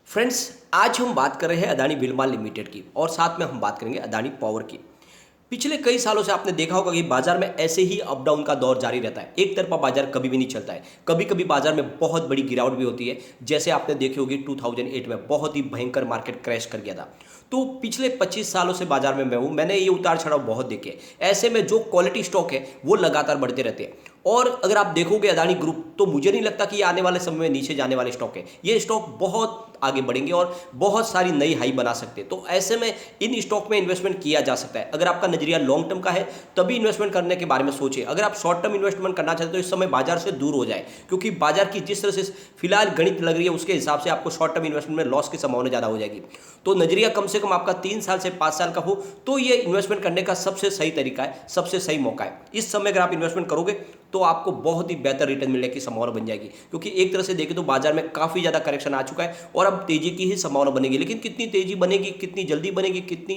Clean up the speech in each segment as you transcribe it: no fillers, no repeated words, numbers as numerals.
Friends, आज हम बात कर रहे हैं अदानी विल्मा लिमिटेड की और साथ में हम बात करेंगे अदानी पावर की। पिछले कई सालों से आपने देखा होगा कि बाजार में ऐसे ही अप डाउन का दौर जारी रहता है। एक तरफा बाजार कभी भी नहीं चलता है। कभी कभी बाजार में बहुत बड़ी गिरावट भी होती है, जैसे आपने देखी होगी 2008 में बहुत ही भयंकर मार्केट क्रैश कर गया था। तो पिछले 25 सालों से बाजार में मैं हूं, मैंने ये उतार चढ़ाव बहुत देखे। ऐसे में जो क्वालिटी स्टॉक है वो लगातार बढ़ते रहते हैं। और अगर आप देखोगे अदानी ग्रुप, तो मुझे नहीं लगता कि ये आने वाले समय में नीचे जाने वाले स्टॉक है। ये स्टॉक बहुत आगे बढ़ेंगे और बहुत सारी नई हाई बना सकते हैं। तो ऐसे में इन स्टॉक में इन्वेस्टमेंट किया जा सकता है। अगर आपका नजरिया लॉन्ग टर्म का है तभी इन्वेस्टमेंट करने के बारे में सोचिए। अगर आप शॉर्ट टर्म इन्वेस्टमेंट करना चाहते हो तो इस समय बाजार से दूर हो जाए, क्योंकि बाजार की जिस तरह से फिलहाल गणित लग रही है उसके हिसाब से आपको शॉर्ट टर्म इन्वेस्टमेंट में लॉस की संभावना ज़्यादा हो जाएगी। तो नजरिया कम से कम आपका 3 साल से 5 साल का हो तो ये इन्वेस्टमेंट करने का सबसे सही तरीका है, सबसे सही मौका है। इस समय अगर आप इन्वेस्टमेंट करोगे तो आपको बहुत ही बेहतर रिटर्न मिलने की संभावना बन जाएगी, क्योंकि एक तरह से देखें तो बाजार में काफ़ी ज़्यादा करेक्शन आ चुका है और अब तेजी की ही संभावना बनेगी। लेकिन कितनी तेजी बनेगी, कितनी जल्दी बनेगी, कितनी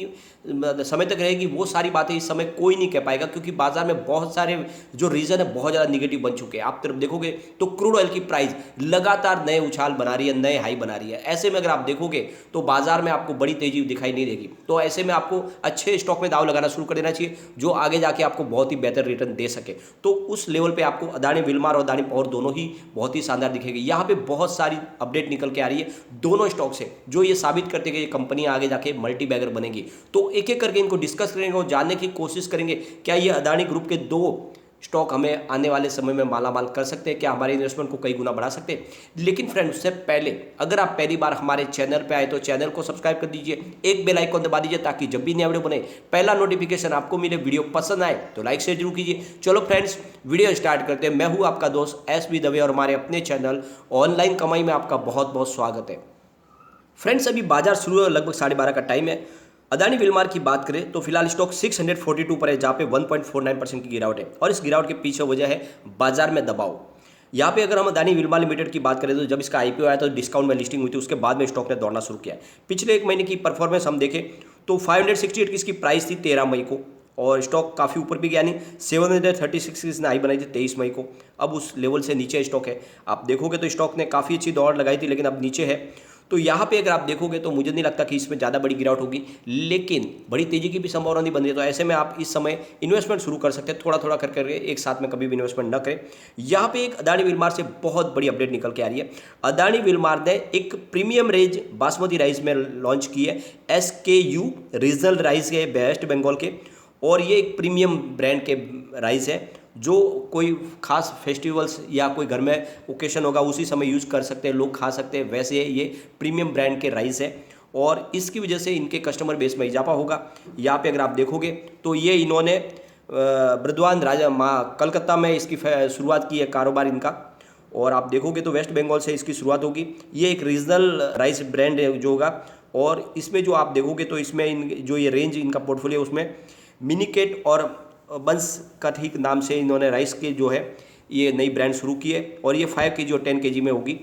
समय तक रहेगी, वो सारी बातें इस समय कोई नहीं कह पाएगा, क्योंकि बाजार में बहुत सारे जो रीजन है बहुत ज़्यादा निगेटिव बन चुके हैं। आप तरफ देखोगे तो क्रूड ऑयल की प्राइस लगातार नए उछाल बना रही है, नए हाई बना रही है। ऐसे में अगर आप देखोगे तो बाजार में आपको बड़ी तेजी दिखाई नहीं देगी। तो ऐसे में आपको अच्छे स्टॉक में दाव लगाना शुरू कर देना चाहिए जो आगे जाके आपको बहुत ही बेहतर रिटर्न दे सके। तो उस लेवल पे आपको अदानी विल्मार और अदानी पावर दोनों ही बहुत ही शानदार दिखेगी। यहाँ पे बहुत सारी अपडेट निकल के आ रही है दोनों स्टॉक से, जो ये साबित करते हैं कि ये कंपनी आगे जाके मल्टी बैगर बनेगी। तो एक एक करके इनको डिस्कस करेंगे और जानने की कोशिश करेंगे क्या ये अदानी ग्रुप के दो स्टॉक हमें आने वाले समय में मालामाल कर सकते हैं, क्या हमारे इन्वेस्टमेंट को कई गुना बढ़ा सकते हैं। लेकिन फ्रेंड, उससे पहले अगर आप पहली बार हमारे चैनल पे आए तो चैनल को सब्सक्राइब कर दीजिए, एक बेल आइकन दबा दीजिए ताकि जब भी नया वीडियो बने पहला नोटिफिकेशन आपको मिले। वीडियो पसंद आए तो लाइक शेयर जरूर कीजिए। चलो फ्रेंड्स, वीडियो स्टार्ट करते हैं। मैं हूँ आपका दोस्त एसबी दवे और हमारे अपने चैनल ऑनलाइन कमाई में आपका बहुत बहुत स्वागत है। फ्रेंड्स, अभी बाजार शुरू है, लगभग 12:30 का टाइम है। अदानी विल्मार की बात करें तो फिलहाल स्टॉक 642 पर है, जहाँ पे 1.49% की गिरावट है और इस गिरावट के पीछे वजह है बाजार में दबाव। यहाँ पे अगर हम अदानी विल्मा लिमिटेड की बात करें तो जब इसका आईपीओ आया तो डिस्काउंट में लिस्टिंग हुई थी, उसके बाद में स्टॉक ने दौड़ना शुरू किया है। पिछले एक महीने की परफॉर्मेंस हम देखें तो 568 की इसकी प्राइस थी 13 मई को और स्टॉक काफ़ी ऊपर भी गया, नहीं 736 की इसने हाई बनाई थी 23 मई को। अब उस लेवल से नीचे स्टॉक है। आप देखोगे तो स्टॉक ने काफ़ी अच्छी दौड़ लगाई थी, लेकिन अब नीचे है। तो यहाँ पे अगर आप देखोगे तो मुझे नहीं लगता कि इसमें ज़्यादा बड़ी गिरावट होगी, लेकिन बड़ी तेजी की भी संभावना नहीं बन रही है। तो ऐसे में आप इस समय इन्वेस्टमेंट शुरू कर सकते हैं, थोड़ा थोड़ा कर करके, एक साथ में कभी भी इन्वेस्टमेंट न करें। यहाँ पे एक अदानी विल्मार से बहुत बड़ी अपडेट निकल के आ रही है। अदानी विल्मार ने एक प्रीमियम रेंज बासमती राइस में लॉन्च की है। SKU रीजनल राइस है वेस्ट बंगाल के, और ये एक प्रीमियम ब्रांड के राइस है जो कोई खास फेस्टिवल्स या कोई घर में ओकेशन होगा उसी समय यूज़ कर सकते हैं, लोग खा सकते हैं। वैसे ये प्रीमियम ब्रांड के राइस है और इसकी वजह से इनके कस्टमर बेस में इजाफा होगा। यहाँ पे अगर आप देखोगे तो ये इन्होंने बृंदावन राजा कलकत्ता में इसकी शुरुआत की है कारोबार इनका, और आप देखोगे तो वेस्ट बंगाल से इसकी शुरुआत होगी। ये एक रीजनल राइस ब्रांड है जो होगा, और इसमें जो आप देखोगे तो इसमें जो ये रेंज इनका पोर्टफोलियो उसमें मिनीकेट और बंस का ठीक नाम से इन्होंने राइस के जो है ये नई ब्रांड शुरू की है, और ये 5 kg और 10 kg में होगी।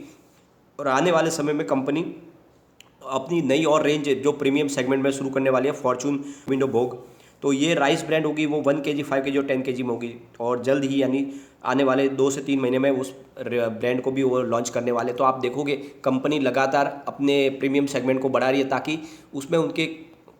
और आने वाले समय में कंपनी अपनी नई और रेंज जो प्रीमियम सेगमेंट में शुरू करने वाली है, फॉर्चून विंडो भोग। तो ये राइस ब्रांड होगी, वो 1 kg 5 kg और 10 kg में होगी, और जल्द ही यानी आने वाले 2 से 3 महीने में उस ब्रांड को भी वो लॉन्च करने वाले। तो आप देखोगे कंपनी लगातार अपने प्रीमियम सेगमेंट को बढ़ा रही है ताकि उसमें उनके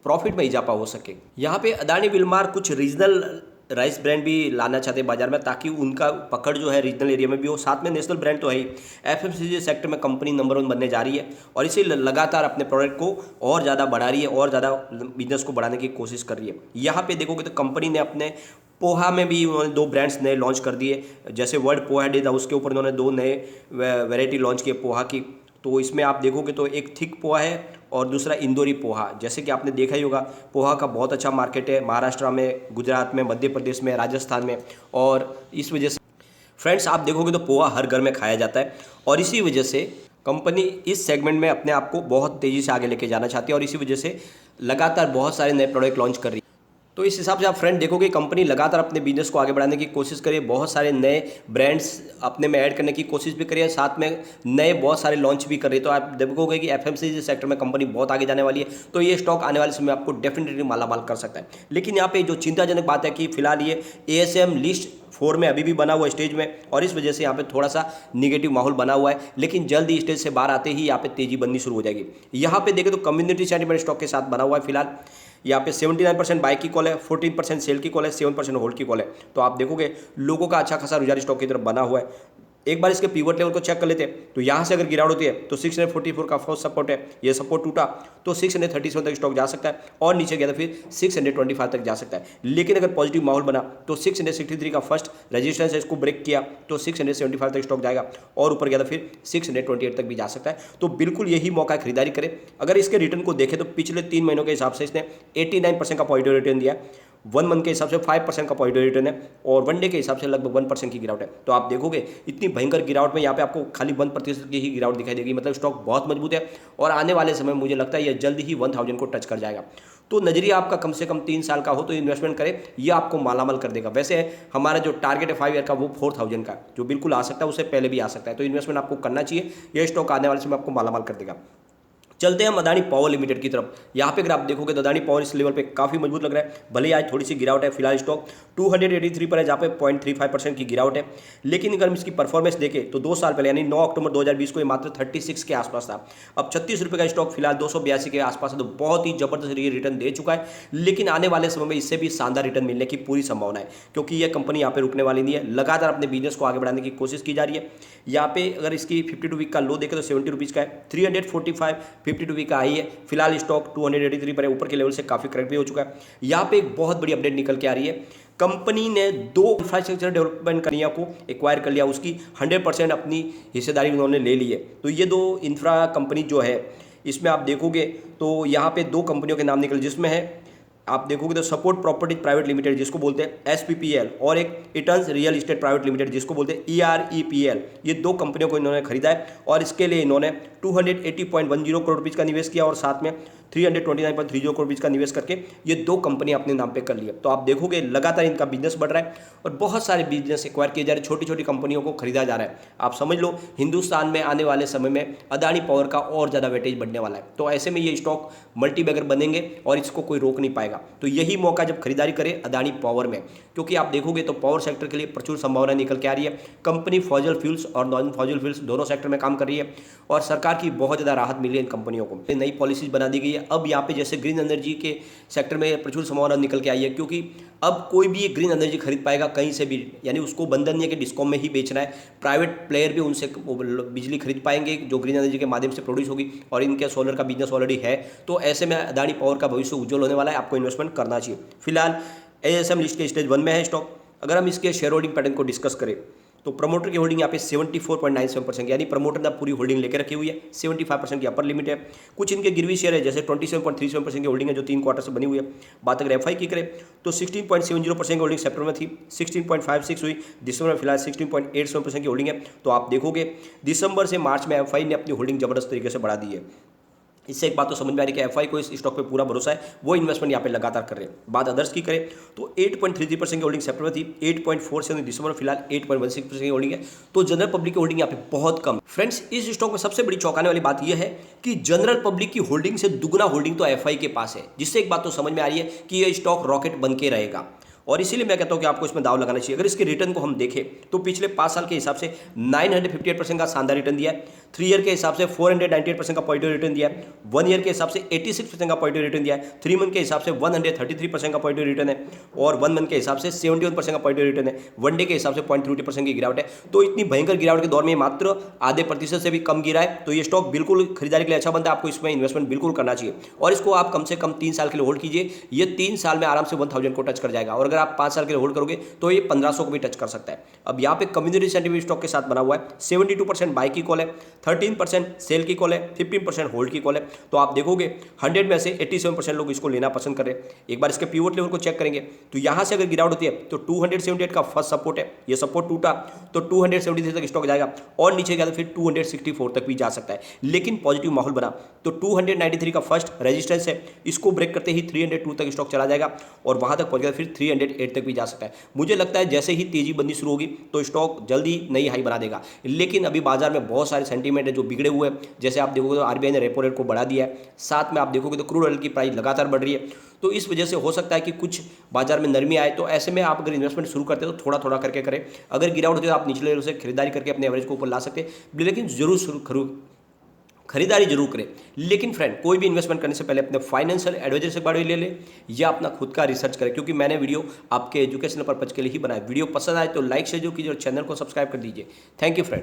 प्रॉफिट में इजाफा हो सके। यहाँ पे अदानी विल्मार कुछ रीजनल राइस ब्रांड भी लाना चाहते हैं बाजार में, ताकि उनका पकड़ जो है रीजनल एरिया में भी हो। साथ में नेशनल ब्रांड तो है ही। FMCG सेक्टर में कंपनी नंबर 1 बनने जा रही है और इसे लगातार अपने प्रोडक्ट को और ज़्यादा बढ़ा रही है और ज़्यादा बिजनेस को बढ़ाने की कोशिश कर रही है। यहाँ पे देखोगे तो कंपनी ने अपने पोहा में भी उन्होंने 2 ब्रांड्स नए लॉन्च कर दिए। जैसे वर्ल्ड पोहा डे था उसके ऊपर उन्होंने 2 नए वेराइटी लॉन्च किए पोहा की। तो इसमें आप देखोगे तो एक थिक पोहा है और दूसरा इंदौरी पोहा। जैसे कि आपने देखा ही होगा पोहा का बहुत अच्छा मार्केट है महाराष्ट्र में, गुजरात में, मध्य प्रदेश में, राजस्थान में, और इस वजह से फ्रेंड्स आप देखोगे तो पोहा हर घर में खाया जाता है। और इसी वजह से कंपनी इस सेगमेंट में अपने आप को बहुत तेज़ी से आगे लेके जाना चाहती है और इसी वजह से लगातार बहुत सारे नए प्रोडक्ट लॉन्च कर रही है। तो इस हिसाब से आप फ्रेंड देखोगे कंपनी लगातार अपने बिजनेस को आगे बढ़ाने की कोशिश करे, बहुत सारे नए ब्रांड्स अपने में ऐड करने की कोशिश भी करिए, साथ में नए बहुत सारे लॉन्च भी कर रही है। तो आप देखोगे कि FMCG सेक्टर में कंपनी बहुत आगे जाने वाली है। तो ये स्टॉक आने वाले समय में आपको डेफिनेटली मालामाल कर सकता है। लेकिन यहाँ पे जो चिंताजनक बात है कि फिलहाल ये ASM लिस्ट 4 में अभी भी बना हुआ है स्टेज में, और इस वजह से यहाँ पे थोड़ा सा निगेटिव माहौल बना हुआ है, लेकिन जल्द ही स्टेज से बाहर आते ही यहाँ पे तेजी बननी शुरू हो जाएगी। यहाँ पे देखें तो कम्युनिटी सेंटीमेंट स्टॉक के साथ बना हुआ है फिलहाल। यहाँ पे 79% बाई की कॉल है, 14% सेल की कॉल है, 7% होल्ड की कॉल है। तो आप देखोगे लोगों का अच्छा खासा रुझान स्टॉक की तरफ बना हुआ है। एक बार इसके पीवट लेवल को चेक कर लेते हैं, तो यहाँ से अगर गिरावट होती है तो 644 का फर्स्ट सपोर्ट है, ये सपोर्ट टूटा तो 637 तक स्टॉक जा सकता है, और नीचे गया तो फिर 625 तक जा सकता है। लेकिन अगर पॉजिटिव माहौल बना तो 663 का फर्स्ट रेजिस्टेंस है, इसको ब्रेक किया तो 675 तक स्टॉक जाएगा, और ऊपर गया तो फिर 628 तक भी जा सकता है। तो बिल्कुल यही मौका है खरीदारी करें। अगर इसके रिटर्न को देखें तो पिछले 3 महीनों के हिसाब से इसने 89% का पॉजिटिव रिटर्न दिया है, 1 मंथ के हिसाब से 5% का पॉजिटिव रिटर्न है, और 1 डे के हिसाब से लगभग 1% की गिरावट है। तो आप देखोगे इतनी भयंकर गिरावट में यहाँ पे आपको खाली 1% की ही गिरावट दिखाई देगी, मतलब स्टॉक बहुत मजबूत है, और आने वाले समय में मुझे लगता है यह जल्द ही 1000 को टच कर जाएगा। तो नजरिया आपका कम से कम 3 साल का हो तो इन्वेस्टमेंट करें, यह आपको मालामाल कर देगा। वैसे हमारा जो टारगेट है 5 ईयर का वो 4000 का, जो बिल्कुल आ सकता है, उससे पहले भी आ सकता है। तो इन्वेस्टमेंट आपको करना चाहिए, यह स्टॉक आने वाले समय आपको मालामाल कर देगा। चलते हैं हम अदानी पावर लिमिटेड की तरफ। यहाँ पे अगर आप देखोगे तो अदानी पावर इस लेवल पे काफी मजबूत लग रहा है, भले ही आज थोड़ी सी गिरावट है। फिलहाल स्टॉक 283 पर है, जहाँ पे 0.35% की गिरावट है। लेकिन अगर हम इसकी परफॉर्मेंस देखें तो 2 साल पहले यानी 9 अक्टूबर 2020 को ये मात्र 36 के आसपास था। अब 36 रुपये का स्टॉक फिलहाल 282 के आसपास है, तो बहुत ही जबरदस्त रिटर्न दे चुका है। लेकिन आने वाले समय में इससे भी शानदार रिटर्न मिलने की पूरी संभावना है, क्योंकि यह कंपनी यहाँ पे रुकने वाली नहीं है, लगातार अपने बिजनेस को आगे बढ़ाने की कोशिश की जा रही है। यहाँ पे अगर इसकी 52 वीक का लो देखें तो 70 रुपीज़ का है, 345 52 वीक का हाई है। फिलहाल स्टॉक 283 पर है, ऊपर के लेवल से काफी करेक्ट भी हो चुका है। यहाँ पे एक बहुत बड़ी अपडेट निकल के आ रही है, कंपनी ने 2 इंफ्रास्ट्रक्चर डेवलपमेंट कंपनियों को एक्वायर कर लिया, उसकी 100% अपनी हिस्सेदारी उन्होंने ले ली है। तो ये 2 इंफ्रा कंपनी जो है, इसमें आप देखोगे तो यहाँ पे 2 कंपनियों के नाम निकल, जिसमें है आप देखोगे तो सपोर्ट प्रॉपर्टी प्राइवेट लिमिटेड जिसको बोलते हैं SPPL, और एक इटर्न्स रियल इस्टेट प्राइवेट लिमिटेड जिसको बोलते हैं EREPL। ये 2 कंपनियों को इन्होंने खरीदा है, और इसके लिए इन्होंने 280.10 करोड़ रुपीज़ का निवेश किया, और साथ में 329.30 करोड़ रुपीज़ का निवेश करके ये 2 कंपनी अपने नाम पे कर ली है। तो आप देखोगे लगातार इनका बिजनेस बढ़ रहा है, और बहुत सारे बिजनेस एक्वायर किए जा रहे हैं, छोटी छोटी कंपनियों को खरीदा जा रहा है। आप समझ लो हिंदुस्तान में आने वाले समय में अदानी पावर का और ज़्यादा वेटेज बढ़ने वाला है। तो ऐसे में ये स्टॉक मल्टीबैगर बनेंगे, और इसको कोई रोक नहीं पाएगा। तो यही मौका जब खरीदारी करें अदानी पावर में, क्योंकि आप देखोगे तो पावर सेक्टर के लिए प्रचुर संभावना निकल के आ रही है। कंपनी फॉसिल फ्यूल्स और नॉन फॉसिल फ्यूल्स दोनों सेक्टर में काम कर रही है, और सरकार की बहुत ज़्यादा राहत मिली है इन कंपनियों को, नई पॉलिसीज बना दी गई है। अब यहाँ पे जैसे ग्रीन एनर्जी के सेक्टर में प्रचुर संभावना निकल के आई है, क्योंकि अब कोई भी ग्रीन एनर्जी खरीद पाएगा कहीं से भी, यानी उसको बंधन नहीं है कि डिस्कॉम में ही बेचना है, प्राइवेट प्लेयर भी उनसे बिजली खरीद पाएंगे जो ग्रीन एनर्जी के माध्यम से प्रोड्यूस होगी, और इनके सोलर का बिजनेस ऑलरेडी है। तो ऐसे में अदानी पावर का भविष्य उज्जवल होने वाला है, आपको इन्वेस्टमेंट करना चाहिए। फिलहाल ASM लिस्ट के स्टेज 1 में है स्टॉक। अगर हम इसके शेयर होल्डिंग पैटर्न को डिस्कस करें तो प्रमोटर की होल्डिंग यहाँ पे 74.97%, यानी प्रमोटर ने पूरी होल्डिंग लेकर रखी हुई है। 75% की अपर लिमिट है। कुछ इनके गिरवी शेयर है, जैसे 27.37% की होल्डिंग है जो 3 क्वार्टर से बनी हुई है। बात अगर FI की करें तो 16.70% की होल्डिंग सितंबर में थी, 16.56 हुई दिसंबर में, फिलहाल 16.87% की होल्डिंग है। तो आप देखोगे दिसंबर से मार्च में FI ने अपनी होल्डिंग जबरदस्त तरीके से बढ़ा दी है। इससे एक बात तो समझ में आ रही है कि FI को इस स्टॉक पे पूरा भरोसा है, वो इन्वेस्टमेंट यहाँ पे लगातार कर रहे हैं। बात अदर्स की करें तो 8.33% की होल्डिंग सितंबर में थी, 8.47 दिसंबर में, फिलहाल 8.16% की होल्डिंग है। तो जनरल पब्लिक की होल्डिंग यहाँ पे बहुत कम। फ्रेंड्स, इस स्टॉक में सबसे बड़ी चौंकाने वाली बात यह है कि जनरल पब्लिक की होल्डिंग से दुगना होल्डिंग तो FI के पास है, जिससे एक बात तो समझ में आ रही है कि यह स्टॉक रॉकेट बन के रहेगा। और इसीलिए मैं कहता हूं कि आपको इसमें दाव लगाना चाहिए। अगर इसके रिटर्न को हम देखें तो पिछले 5 साल के हिसाब से 958% का शानदार रिटर्न दिया है, 3 ईयर के हिसाब से 498% का पॉजिटिव रिटर्न दिया है, 1 ईयर के हिसाब से 86% का पॉजिटिव रिटर्न दिया है, 3 मंथ के हिसाब से 133% का पॉजिटिव रिटर्न है, और 1 मंथ के हिसाब से 71% का पॉजिटिव रिटर्न है, 1 डे के हिसाब से 0.30% की गिरावट है। तो इतनी भयंकर गिरावट के दौर में मात्र आधे प्रतिशत से भी कम गिरा है। तो ये स्टॉक बिल्कुल खरीदारी के लिए अच्छा बनता है, आपको इसमें इन्वेस्टमेंट बिल्कुल करना चाहिए, और इसको आप कम से कम 3 साल के लिए होल्ड कीजिए। ये 3 साल में आराम से 1000 को टच कर जाएगा, और अगर आप 5 साल के लिए होल्ड करोगे तो ये 1500 को भी टच कर सकता है। अब यहाँ पे कम्युनिटी सेंटीमेंट स्टॉक के साथ बना हुआ है, 72% बाई की कॉल है, 13% सेल की कॉल है, 15% होल्ड की कॉल है। तो आप देखोगे 100 में से 87% लोग इसको लेना पसंद कर रहे हैं। एक बार इसके पिवट लेवल को चेक करेंगे तो यहाँ से अगर गिरावट होती है तो 278 का फर्स्ट सपोर्ट है, ये सपोर्ट टूटा तो 273 तक स्टॉक जाएगा, और नीचे गया तो फिर 264 तक भी जा सकता है। लेकिन पॉजिटिव माहौल बना तो 293 का फर्स्ट रेजिस्टेंस है, इसको ब्रेक करते ही 302 तक स्टॉक चला जाएगा, और वहां तक पहुंच गया फिर 308 तक भी जा सकता है। मुझे लगता है जैसे ही तेजी बननी शुरू होगी तो स्टॉक जल्दी नई हाई बना देगा, लेकिन अभी बाजार में बहुत सारे सेंटीमेंट है जो बिगड़े हुए हैं। जैसे आप देखोगे तो आरबीआई ने रेपो रेट को बढ़ा दिया है, साथ में आप देखोगे तो क्रूड ऑयल की प्राइस लगातार बढ़ रही है, तो इस वजह से हो सकता है कि कुछ बाजार में नरमी आए। तो ऐसे में आप अगर इन्वेस्टमेंट शुरू करते हैं तो थोड़ा थोड़ा करके करें, अगर गिरावट होती है तो आप निचले लेवल से खरीदारी करके अपने एवरेज को ऊपर ला सकते हैं, लेकिन जरूर खरीदारी जरूर करें। लेकिन फ्रेंड, कोई भी इन्वेस्टमेंट करने से पहले अपने फाइनेंशियल एडवाइजर से बारे ले ले या अपना खुद का रिसर्च करें, क्योंकि मैंने वीडियो आपके एजुकेशनल पर्पज के लिए ही बनाया। वीडियो पसंद आए तो लाइक शेयर जो कीजिए और चैनल को सब्सक्राइब कर दीजिए। Thank you friend.